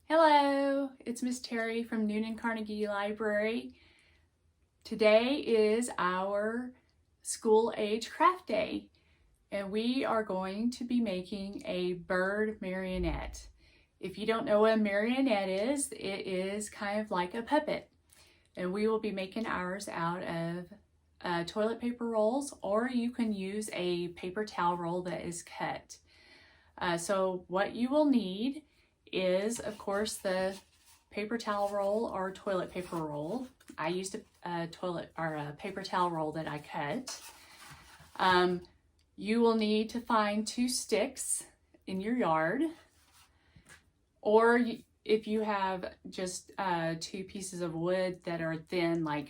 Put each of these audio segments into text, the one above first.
Hello, it's Miss Teri from Noonan Carnegie Library. Today is our school age craft day, and we are going to be making a bird marionette. If you don't know what a marionette is, it is kind of like a puppet, and we will be making ours out of toilet paper rolls, or you can use a paper towel roll that is cut. So what you will need is, of course, the paper towel roll or toilet paper roll. I used a paper towel roll that I cut. You will need to find 2 sticks in your yard, or if you have just 2 pieces of wood that are thin, like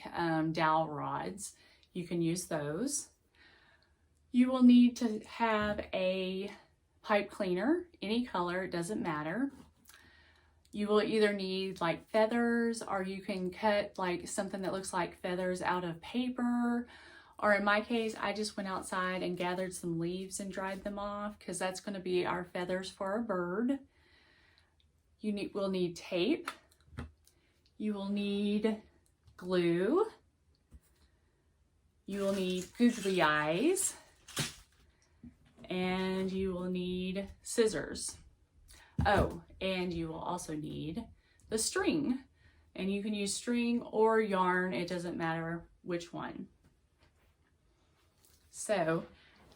dowel rods, you can use those. You will need to have a pipe cleaner, any color, it doesn't matter. You will either need like feathers, or you can cut like something that looks like feathers out of paper. Or in my case, I just went outside and gathered some leaves and dried them off, because that's going to be our feathers for our bird. You will need tape. You will need glue. You will need googly eyes. And you will need scissors. Oh, and you will also need the string, and you can use string or yarn, it doesn't matter which one. So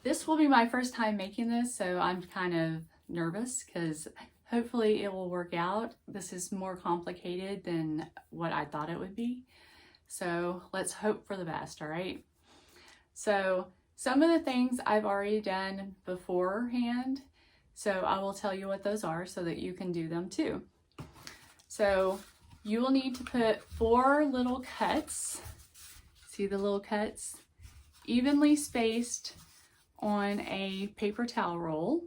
this will be my first time making this, so I'm kind of nervous because hopefully it will work out. This is more complicated than what I thought it would be, so let's hope for the best. All right, so some of the things I've already done beforehand, so I will tell you what those are so that you can do them too. So you will need to put 4 little cuts, see the little cuts, evenly spaced on a paper towel roll.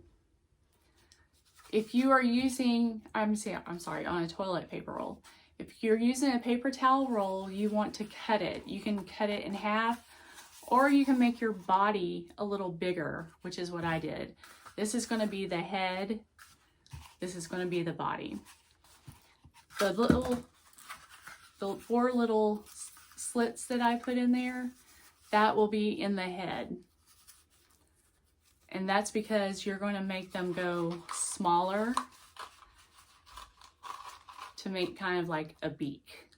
If you are using, on a toilet paper roll. If you're using a paper towel roll, you want to cut it. You can cut it in half, or you can make your body a little bigger, which is what I did. This is going to be the head. This is going to be the body. The 4 little slits that I put in there, that will be in the head. And that's because you're going to make them go smaller to make kind of like a beak.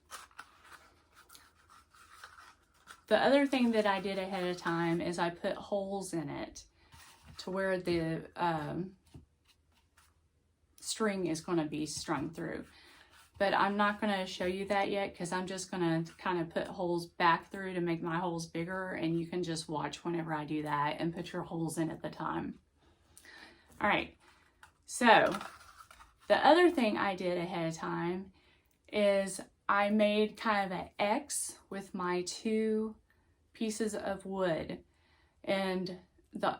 The other thing that I did ahead of time is I put holes in it to where the string is going to be strung through. But I'm not going to show you that yet, because I'm just going to kind of put holes back through to make my holes bigger, and you can just watch whenever I do that and put your holes in at the time. All right, so the other thing I did ahead of time is I made kind of an X with my 2 pieces of wood, and the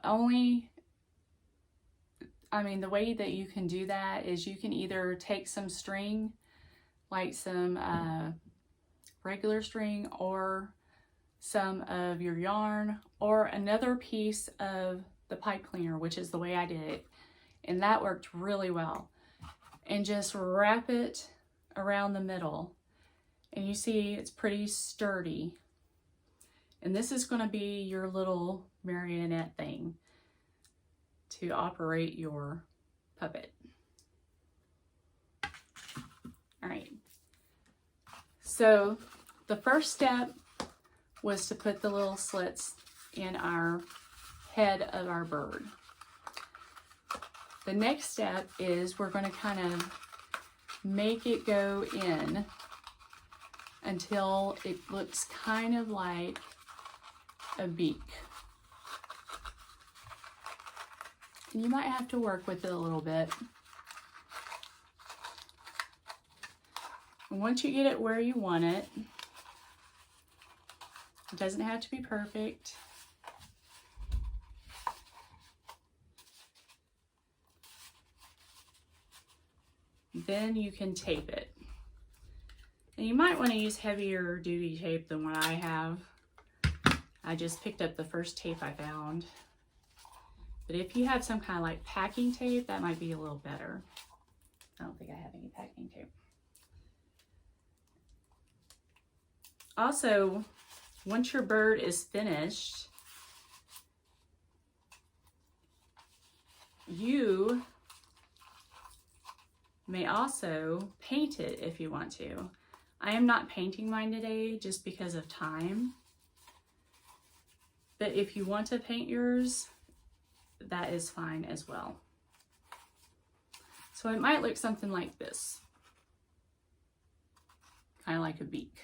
way that you can do that is you can either take some string, like some regular string, or some of your yarn, or another piece of the pipe cleaner, which is the way I did it, and that worked really well, and just wrap it around the middle, and you see it's pretty sturdy. And this is going to be your little marionette thing to operate your puppet. All right, so the first step was to put the little slits in our head of our bird. The next step is we're going to kind of make it go in until it looks kind of like a beak. And you might have to work with it a little bit. And once you get it where you want it, it doesn't have to be perfect. Then you can tape it. And you might want to use heavier duty tape than what I have. I just picked up the first tape I found. But if you have some kind of like packing tape, that might be a little better. I don't think I have any packing tape. Also, once your bird is finished, you may also paint it if you want to. I am not painting mine today just because of time. But if you want to paint yours, that is fine as well. So it might look something like this. Kind of like a beak.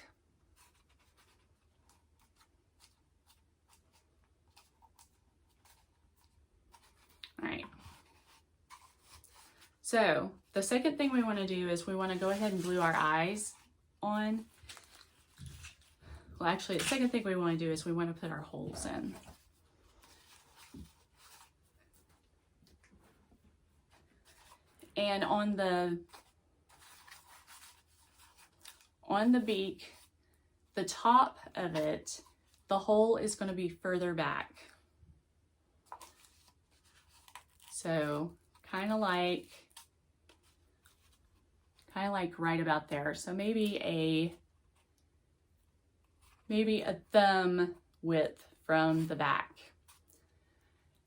All right. So the second thing we want to do is we want to go ahead and glue our eyes on. Well, actually, the second thing we want to do is we want to put our holes in. And on the beak, the top of it, the hole is going to be further back. So kind of like right about there. So maybe a thumb width from the back.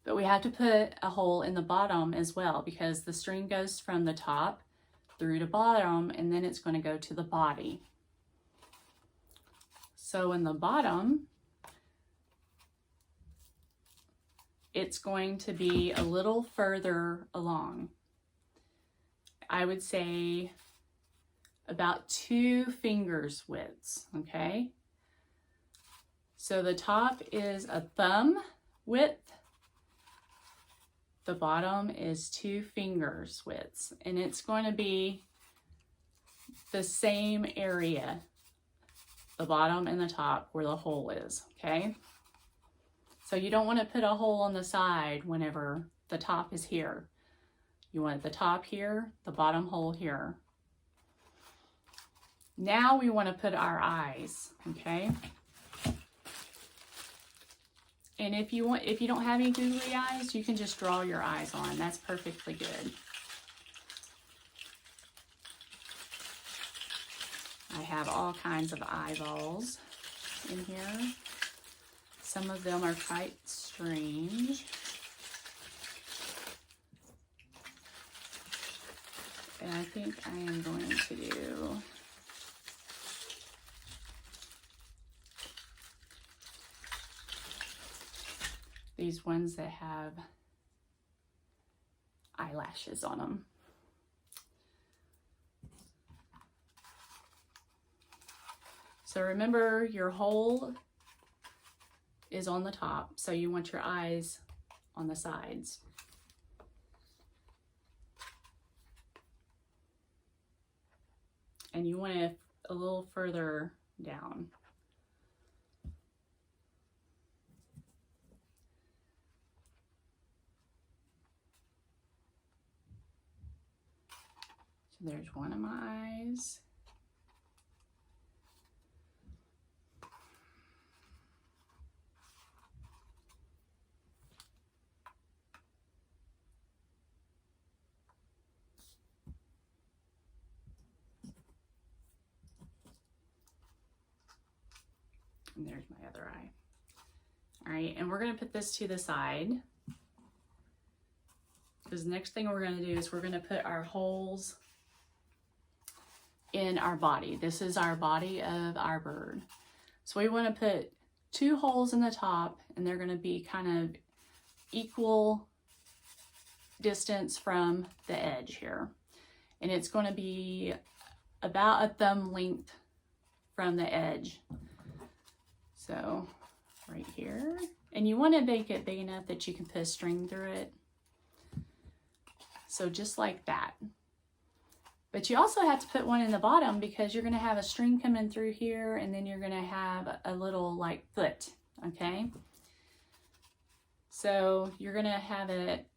But we have to put a hole in the bottom as well, because the string goes from the top through to bottom, and then it's going to go to the body. So in the bottom, it's going to be a little further along. I would say about 2 fingers widths, okay? So the top is a thumb width. The bottom is 2 fingers widths, and it's going to be the same area, the bottom and the top where the hole is, okay? So you don't want to put a hole on the side whenever the top is here. You want the top here, the bottom hole here. Now we want to put our eyes, okay? And if you don't have any googly eyes, you can just draw your eyes on. That's perfectly good. I have all kinds of eyeballs in here. Some of them are quite strange. And I think I am going to do these ones that have eyelashes on them. So remember, your hole is on the top, so you want your eyes on the sides. And you want it a little further down. So there's one of my eyes. And there's my other eye. All right, and we're gonna put this to the side, because the next thing we're gonna do is we're gonna put our holes in our body. This is our body of our bird. So we wanna put 2 holes in the top, and they're gonna be kind of equal distance from the edge here. And it's gonna be about a thumb length from the edge. So right here, and you want to make it big enough that you can put a string through it. So just like that. But you also have to put one in the bottom, because you're going to have a string coming through here, and then you're going to have a little like foot, okay? So you're going to have it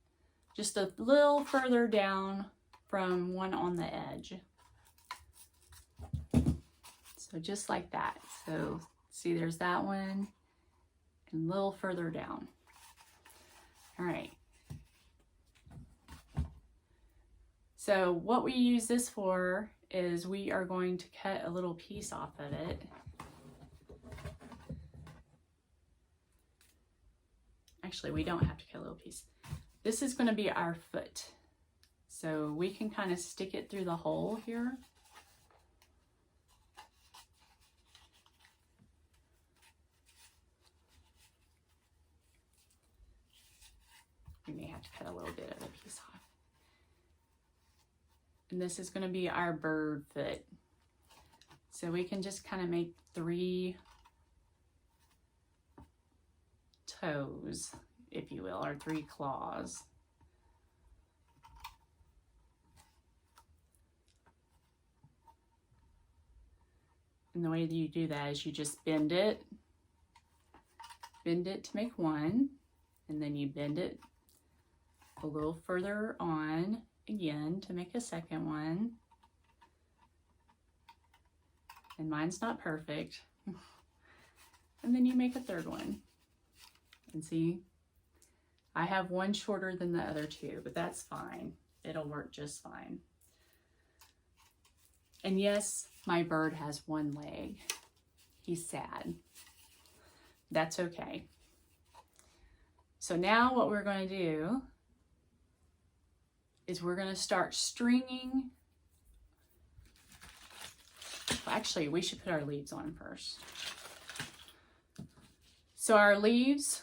just a little further down from one on the edge. So just like that. So see, there's that one, and a little further down. All right. So what we use this for is we are going to cut a little piece off of it. Actually, we don't have to cut a little piece. This is going to be our foot. So we can kind of stick it through the hole here. We may have to cut a little bit of a piece off. And this is going to be our bird foot. So we can just kind of make 3 toes, if you will, or 3 claws. And the way that you do that is you just bend it to make 1, and then you bend it a little further on again to make a second one. And mine's not perfect. And then you make a third one. And see, I have one shorter than the other 2, but that's fine. It'll work just fine. And yes, my bird has 1 leg. He's sad. That's okay. So now what we're going to do is we're going to start stringing. Well, actually, we should put our leaves on first. So our leaves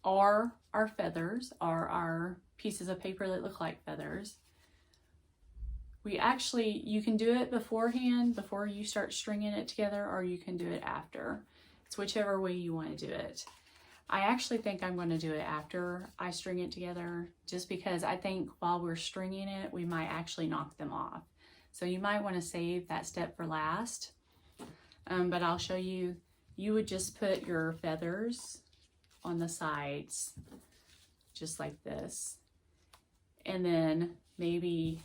are our feathers, are our pieces of paper that look like feathers. We actually, you can do it beforehand, before you start stringing it together, or you can do it after. It's whichever way you want to do it. I actually think I'm going to do it after I string it together, just because I think while we're stringing it, we might actually knock them off. So you might want to save that step for last. But I'll show you, you would just put your feathers on the sides, just like this. And then maybe,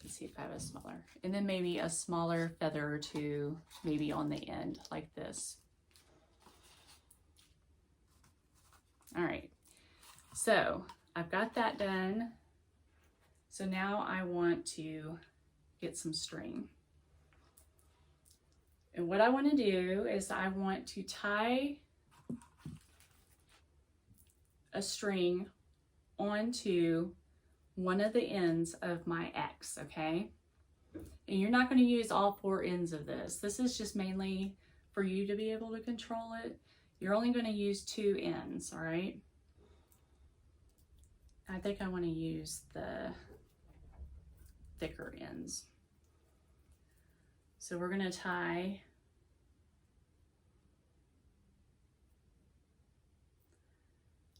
let's see if I have a smaller, and then maybe a smaller feather or 2, maybe on the end, like this. All right, so I've got that done. So now I want to get some string. And what I want to do is I want to tie a string onto one of the ends of my X, okay? And you're not going to use all 4 ends of this. This is just mainly for you to be able to control it. You're only going to use 2 ends, all right? I think I want to use the thicker ends. So we're going to tie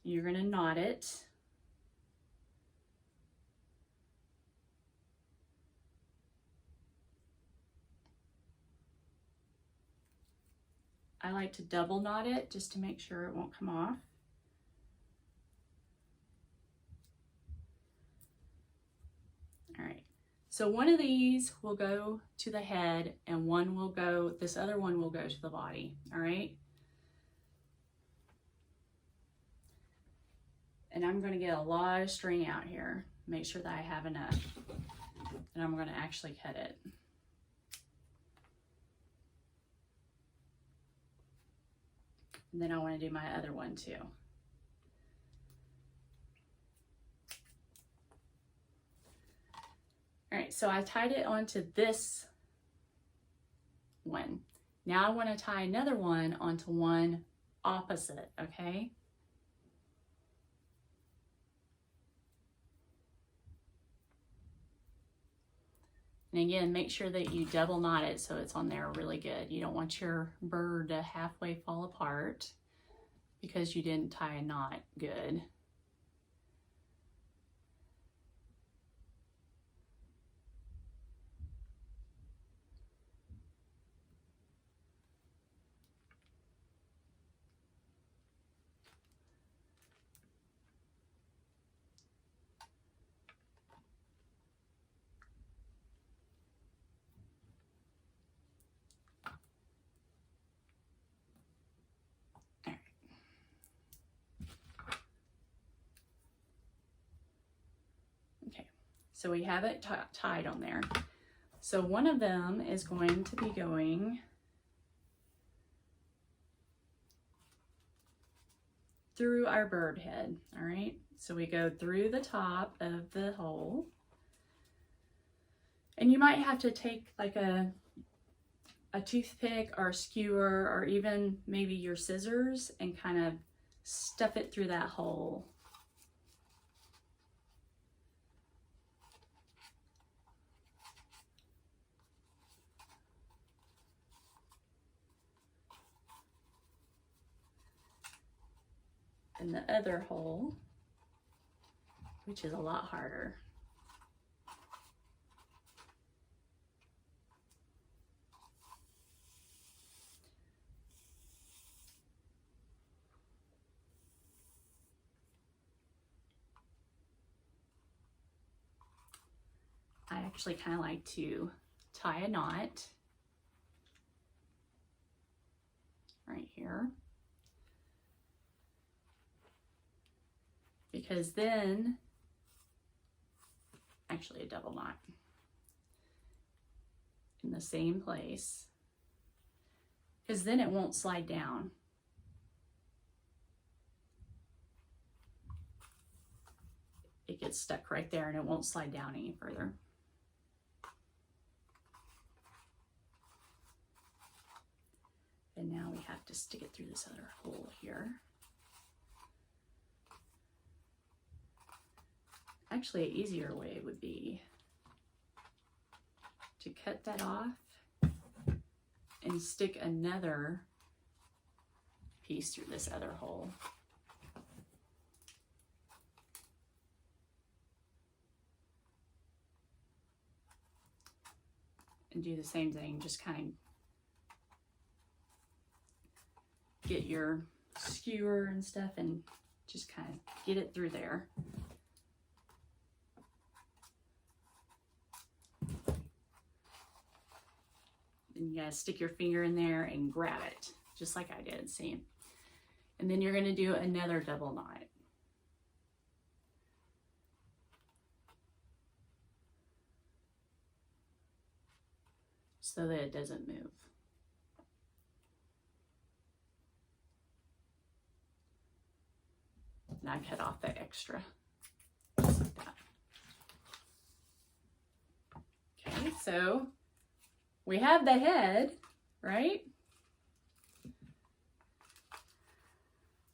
you're going to knot it. I like to double knot it just to make sure it won't come off. All right, so one of these will go to the head and one will go, this other one will go to the body, all right? And I'm gonna get a lot of string out here, make sure that I have enough. And I'm gonna actually cut it. And then I want to do my other one too. All right, so I tied it onto this one. Now I want to tie another one onto one opposite, okay? And again, make sure that you double knot it so it's on there really good. You don't want your bird to halfway fall apart because you didn't tie a knot good. Okay, so we have it tied on there. So one of them is going to be going through our bird head, all right? So we go through the top of the hole. And you might have to take like a toothpick or a skewer or even maybe your scissors and kind of stuff it through that hole. And the other hole, which is a lot harder. I actually kind of like to tie a knot right here, because then, actually a double knot in the same place, because then it won't slide down. It gets stuck right there and it won't slide down any further. And now we have to stick it through this other hole here. Actually, an easier way would be to cut that off and stick another piece through this other hole. And do the same thing, just kind of get your skewer and stuff and just kind of get it through there. Then you gotta stick your finger in there and grab it, just like I did, see? And then you're gonna do another double knot. So that it doesn't move. And I cut off the extra, just like that. Okay, so we have the head, right?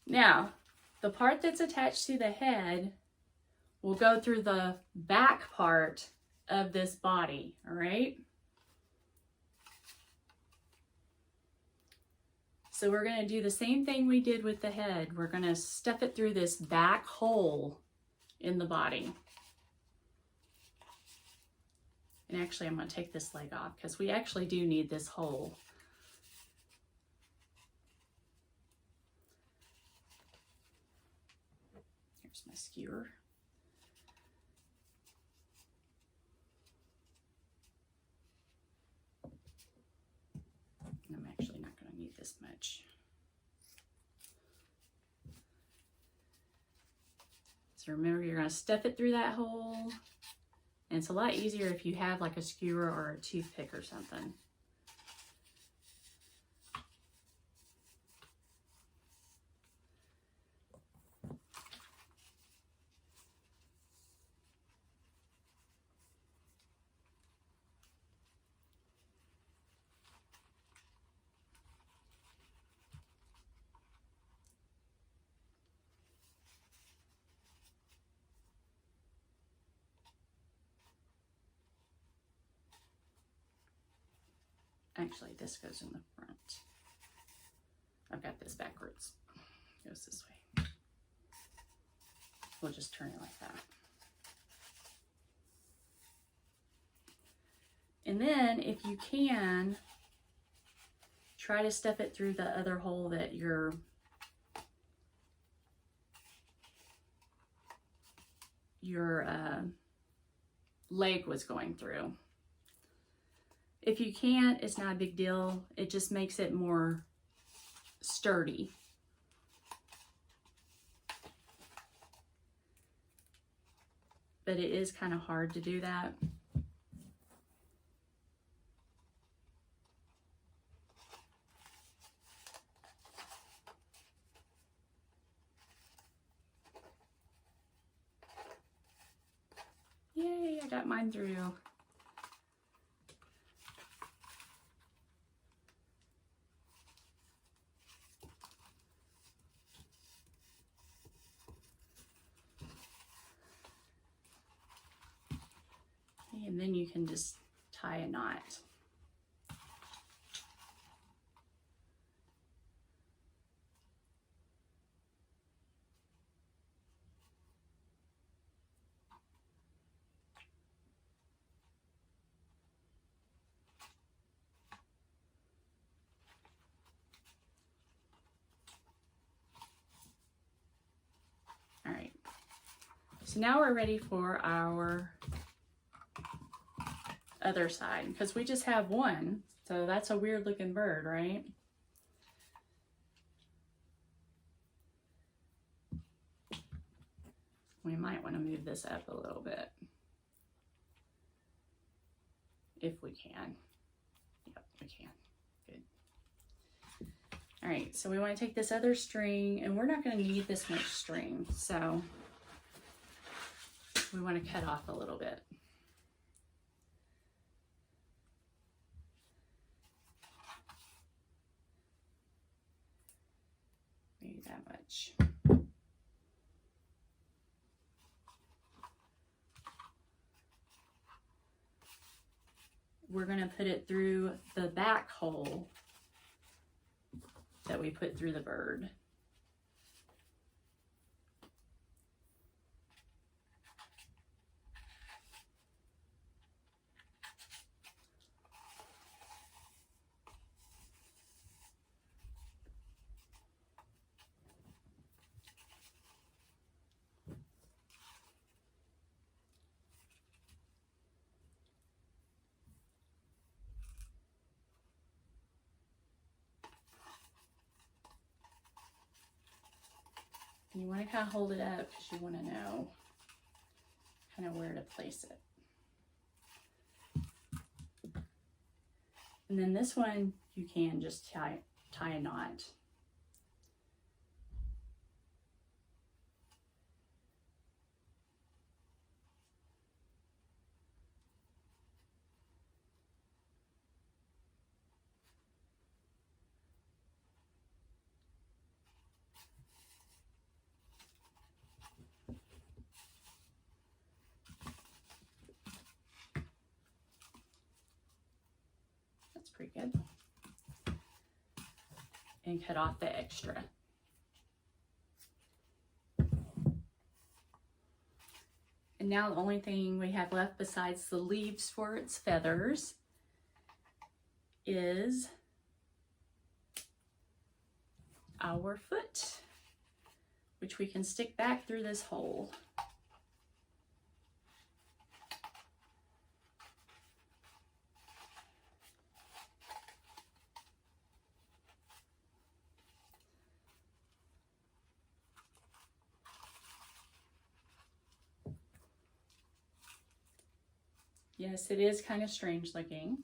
Now, the part that's attached to the head will go through the back part of this body, all right? So we're going to do the same thing we did with the head. We're going to stuff it through this back hole in the body. And actually, I'm going to take this leg off because we actually do need this hole. Here's my skewer. I'm actually not going to need this much. So remember, you're going to stuff it through that hole. And it's a lot easier if you have like a skewer or a toothpick or something. Actually, this goes in the front. I've got this backwards. It goes this way. We'll just turn it like that. And then, if you can, try to stuff it through the other hole that your leg was going through. If you can't, it's not a big deal. It just makes it more sturdy. but it is kind of hard to do that. Yay, I got mine through. And then you can just tie a knot. All right, so now we're ready for our other side, because we just have one, so that's a weird looking bird, right? We might want to move this up a little bit if we can. Yep, we can. Good. All right, so we want to take this other string, and we're not going to need this much string, so we want to cut off a little bit. Maybe that much. We're going to put it through the back hole that we put through the bird. And you want to kind of hold it up because you want to know kind of where to place it. And then this one, you can just tie a knot. That's pretty good. And cut off the extra. And now the only thing we have left besides the leaves for its feathers is our foot, which we can stick back through this hole. Yes, it is kind of strange looking.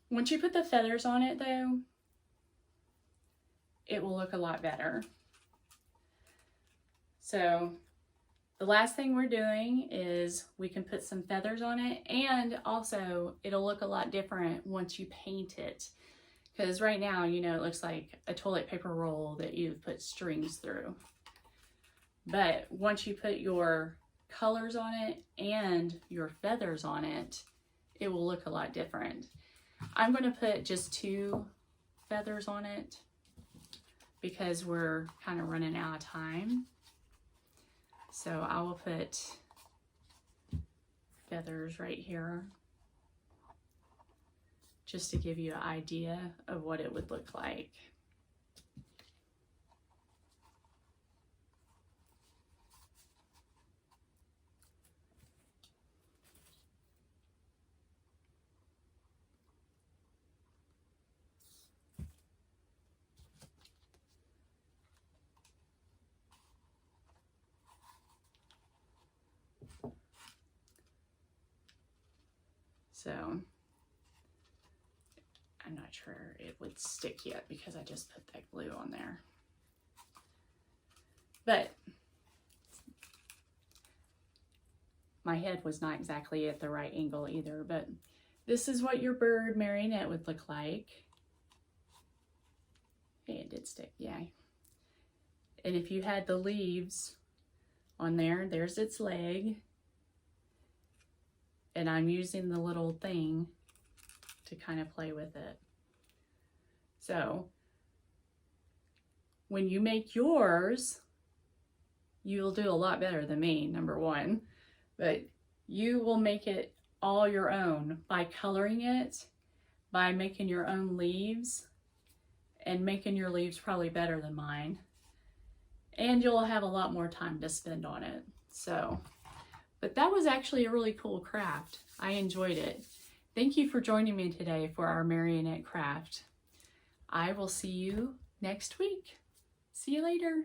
Once you put the feathers on it though, it will look a lot better. So the last thing we're doing is we can put some feathers on it, and also it'll look a lot different once you paint it. Because right now, you know, it looks like a toilet paper roll that you've put strings through. But once you put your colors on it and your feathers on it, it will look a lot different. I'm going to put just 2 feathers on it because we're kind of running out of time. So I will put feathers right here just to give you an idea of what it would look like. So I'm not sure it would stick yet because I just put that glue on there. But my head was not exactly at the right angle either, but this is what your bird marionette would look like. Hey, it did stick, yeah. And if you had the leaves on there, there's its leg. And I'm using the little thing to kind of play with it. So when you make yours, you'll do a lot better than me, number one, but you will make it all your own by coloring it, by making your own leaves, and making your leaves probably better than mine. And you'll have a lot more time to spend on it. So, but that was actually a really cool craft. I enjoyed it. Thank you for joining me today for our marionette craft. I will see you next week. See you later.